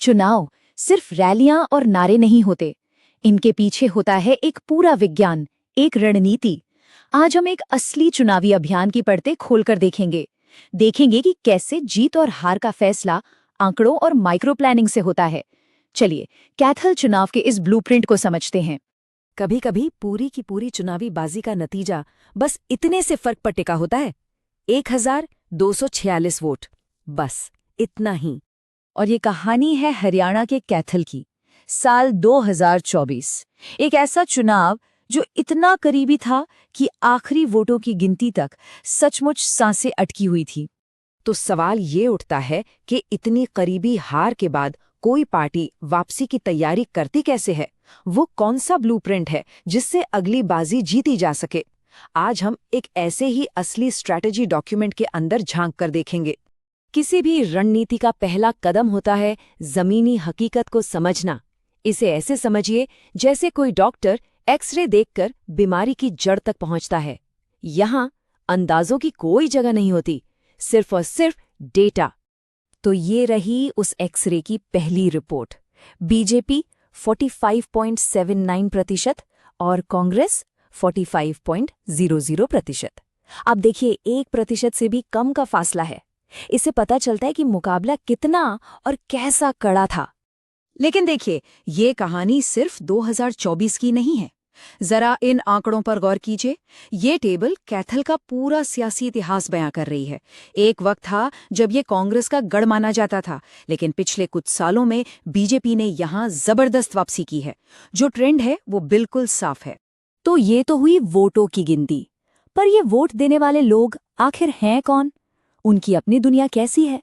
चुनाव सिर्फ रैलियां और नारे नहीं होते, इनके पीछे होता है एक पूरा विज्ञान, एक रणनीति। आज हम एक असली चुनावी अभियान की परतें खोलकर देखेंगे कि कैसे जीत और हार का फैसला आंकड़ों और माइक्रो प्लानिंग से होता है। चलिए कैथल चुनाव के इस ब्लूप्रिंट को समझते हैं। कभी कभी पूरी की पूरी चुनावी बाजी का नतीजा बस इतने से फर्क पर टिका होता है, 1246 वोट, बस इतना ही। और ये कहानी है हरियाणा के कैथल की, साल 2024। एक ऐसा चुनाव जो इतना करीबी था कि आखिरी वोटों की गिनती तक सचमुच सांसें अटकी हुई थी। तो सवाल ये उठता है कि इतनी करीबी हार के बाद कोई पार्टी वापसी की तैयारी करती कैसे है? वो कौन सा ब्लूप्रिंट है जिससे अगली बाजी जीती जा सके? आज हम एक ऐसे ही असली स्ट्रैटेजी डॉक्यूमेंट के अंदर झांक कर देखेंगे। किसी भी रणनीति का पहला कदम होता है जमीनी हकीकत को समझना। इसे ऐसे समझिए जैसे कोई डॉक्टर एक्सरे देखकर बीमारी की जड़ तक पहुंचता है। यहाँ अंदाजों की कोई जगह नहीं होती, सिर्फ और सिर्फ डेटा। तो ये रही उस एक्सरे की पहली रिपोर्ट। बीजेपी 45.79% और कांग्रेस 45.00%। अब देखिए 1% से भी कम का फासला है। इससे पता चलता है कि मुकाबला कितना और कैसा कड़ा था। लेकिन देखिए, ये कहानी सिर्फ 2024 की नहीं है। जरा इन आंकड़ों पर गौर कीजिए। ये टेबल कैथल का पूरा सियासी इतिहास बयां कर रही है। एक वक्त था जब ये कांग्रेस का गढ़ माना जाता था, लेकिन पिछले कुछ सालों में बीजेपी ने यहां जबरदस्त वापसी की है। जो ट्रेंड है वो बिल्कुल साफ है। तो ये तो हुई वोटों की गिनती, पर ये वोट देने वाले लोग आखिर हैं कौन? उनकी अपनी दुनिया कैसी है?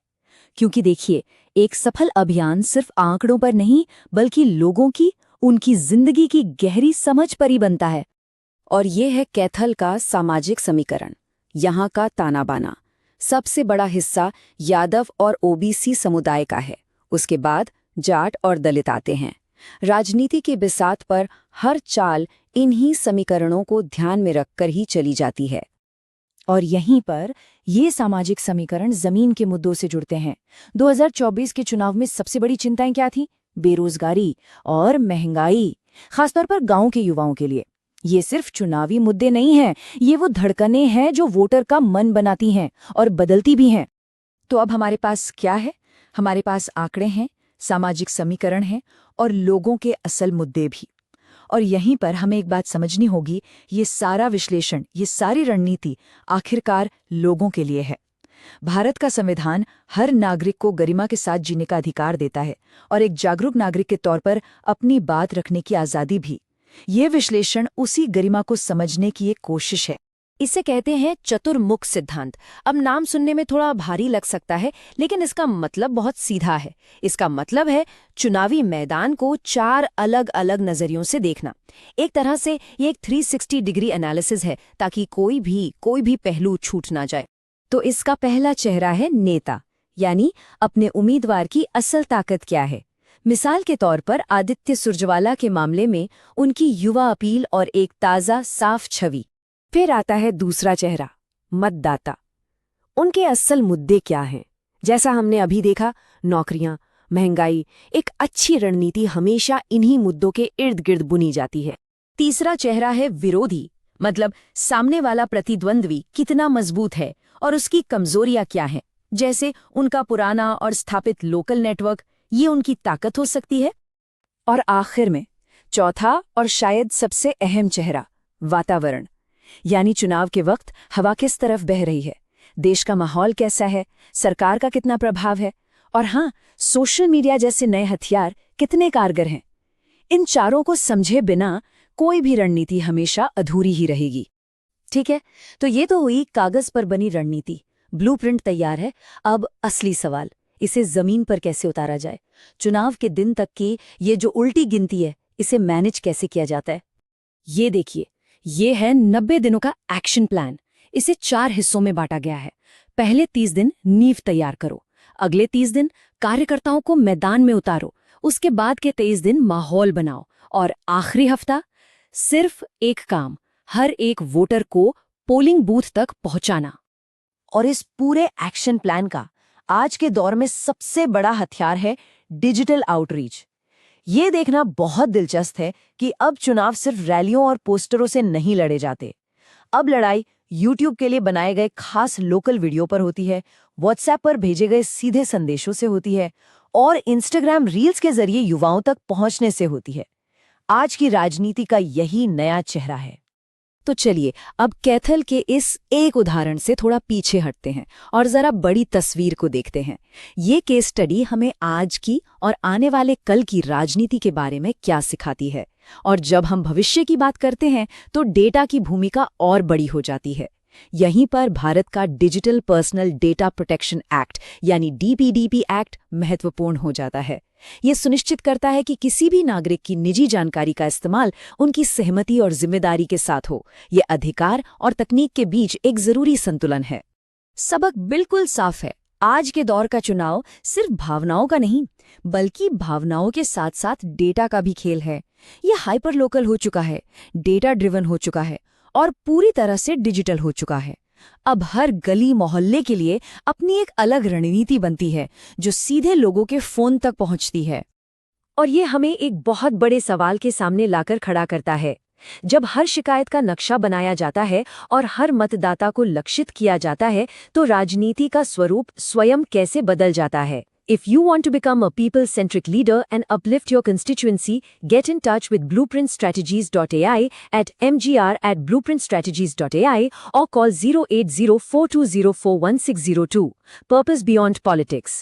क्योंकि देखिए, एक सफल अभियान सिर्फ आंकड़ों पर नहीं बल्कि लोगों की, उनकी जिंदगी की गहरी समझ पर ही बनता है। और ये है कैथल का सामाजिक समीकरण, यहाँ का ताना बाना। सबसे बड़ा हिस्सा यादव और ओबीसी समुदाय का है, उसके बाद जाट और दलित आते हैं। राजनीति के बिसात पर हर चाल इन्हीं समीकरणों को ध्यान में रखकर ही चली जाती है। और यहीं पर ये सामाजिक समीकरण जमीन के मुद्दों से जुड़ते हैं। 2024 के चुनाव में सबसे बड़ी चिंताएं क्या थी? बेरोजगारी और महंगाई, खासतौर पर गांव के युवाओं के लिए। ये सिर्फ चुनावी मुद्दे नहीं हैं, ये वो धड़कनें हैं जो वोटर का मन बनाती हैं और बदलती भी हैं। तो अब हमारे पास क्या है? हमारे पास आंकड़े हैं, सामाजिक समीकरण हैं और लोगों के असल मुद्दे भी। और यहीं पर हमें एक बात समझनी होगी, ये सारा विश्लेषण, ये सारी रणनीति आखिरकार लोगों के लिए है। भारत का संविधान हर नागरिक को गरिमा के साथ जीने का अधिकार देता है और एक जागरूक नागरिक के तौर पर अपनी बात रखने की आज़ादी भी। ये विश्लेषण उसी गरिमा को समझने की एक कोशिश है। इसे कहते हैं चतुर्मुख सिद्धांत। अब नाम सुनने में थोड़ा भारी लग सकता है, लेकिन इसका मतलब बहुत सीधा है। इसका मतलब है चुनावी मैदान को 4 अलग अलग नजरियों से देखना। एक तरह से ये एक 360 डिग्री एनालिसिस है, ताकि कोई भी पहलू छूट ना जाए। तो इसका पहला चेहरा है नेता, यानी अपने उम्मीदवार की असल ताकत क्या है। मिसाल के तौर पर आदित्य सुरजवाला के मामले में उनकी युवा अपील और एक ताज़ा साफ छवि। फिर आता है दूसरा चेहरा, मतदाता। उनके असल मुद्दे क्या हैं? जैसा हमने अभी देखा, नौकरियां, महंगाई। एक अच्छी रणनीति हमेशा इन्हीं मुद्दों के इर्द गिर्द बुनी जाती है। तीसरा चेहरा है विरोधी, मतलब सामने वाला प्रतिद्वंद्वी कितना मजबूत है और उसकी कमजोरियां क्या हैं। जैसे उनका पुराना और स्थापित लोकल नेटवर्क, ये उनकी ताकत हो सकती है। और आखिर में चौथा और शायद सबसे अहम चेहरा, वातावरण। यानी चुनाव के वक्त हवा किस तरफ बह रही है, देश का माहौल कैसा है, सरकार का कितना प्रभाव है, और हाँ, सोशल मीडिया जैसे नए हथियार कितने कारगर हैं। इन चारों को समझे बिना कोई भी रणनीति हमेशा अधूरी ही रहेगी। ठीक है, तो ये तो हुई कागज पर बनी रणनीति, ब्लूप्रिंट तैयार है। अब असली सवाल, इसे जमीन पर कैसे उतारा जाए? चुनाव के दिन तक की ये जो उल्टी गिनती है, इसे मैनेज कैसे किया जाता है? ये देखिए, ये है 90 दिनों का एक्शन प्लान। इसे 4 हिस्सों में बांटा गया है। पहले 30 दिन नींव तैयार करो, अगले 30 दिन कार्यकर्ताओं को मैदान में उतारो, उसके बाद के 23 दिन माहौल बनाओ, और आखिरी हफ्ता सिर्फ एक काम, हर एक वोटर को पोलिंग बूथ तक पहुंचाना। और इस पूरे एक्शन प्लान का आज के दौर में सबसे बड़ा हथियार है डिजिटल आउटरीच। ये देखना बहुत दिलचस्प है कि अब चुनाव सिर्फ रैलियों और पोस्टरों से नहीं लड़े जाते। अब लड़ाई YouTube के लिए बनाए गए खास लोकल वीडियो पर होती है, WhatsApp पर भेजे गए सीधे संदेशों से होती है और Instagram रील्स के जरिए युवाओं तक पहुंचने से होती है। आज की राजनीति का यही नया चेहरा है। तो चलिए अब कैथल के इस एक उदाहरण से थोड़ा पीछे हटते हैं और जरा बड़ी तस्वीर को देखते हैं। ये केस स्टडी हमें आज की और आने वाले कल की राजनीति के बारे में क्या सिखाती है। और जब हम भविष्य की बात करते हैं तो डेटा की भूमिका और बड़ी हो जाती है। यहीं पर भारत का digital personal data protection act यानी DPDP एक्ट महत्वपूर्ण हो जाता है। ये सुनिश्चित करता है कि किसी भी नागरिक की निजी जानकारी का इस्तेमाल उनकी सहमति और जिम्मेदारी के साथ हो। ये अधिकार और तकनीक के बीच एक जरूरी संतुलन है। सबक बिल्कुल साफ है। आज के दौर का चुनाव सिर्फ भावनाओं का नहीं, बल्कि भावनाओं के साथ साथ डेटा का भी खेल है। ये हाइपर लोकल हो चुका है, डेटा ड्रिवन हो चुका है और पूरी तरह से डिजिटल हो चुका है। अब हर गली मोहल्ले के लिए अपनी एक अलग रणनीति बनती है जो सीधे लोगों के फोन तक पहुंचती है। और ये हमें एक बहुत बड़े सवाल के सामने लाकर खड़ा करता है। जब हर शिकायत का नक्शा बनाया जाता है और हर मतदाता को लक्षित किया जाता है, तो राजनीति का स्वरूप स्वयं कैसे बदल जाता है। If you want to become a people-centric leader and uplift your constituency, get in touch with blueprintstrategies.ai at mgr@blueprintstrategies.ai or call 08042041602. Purpose Beyond Politics.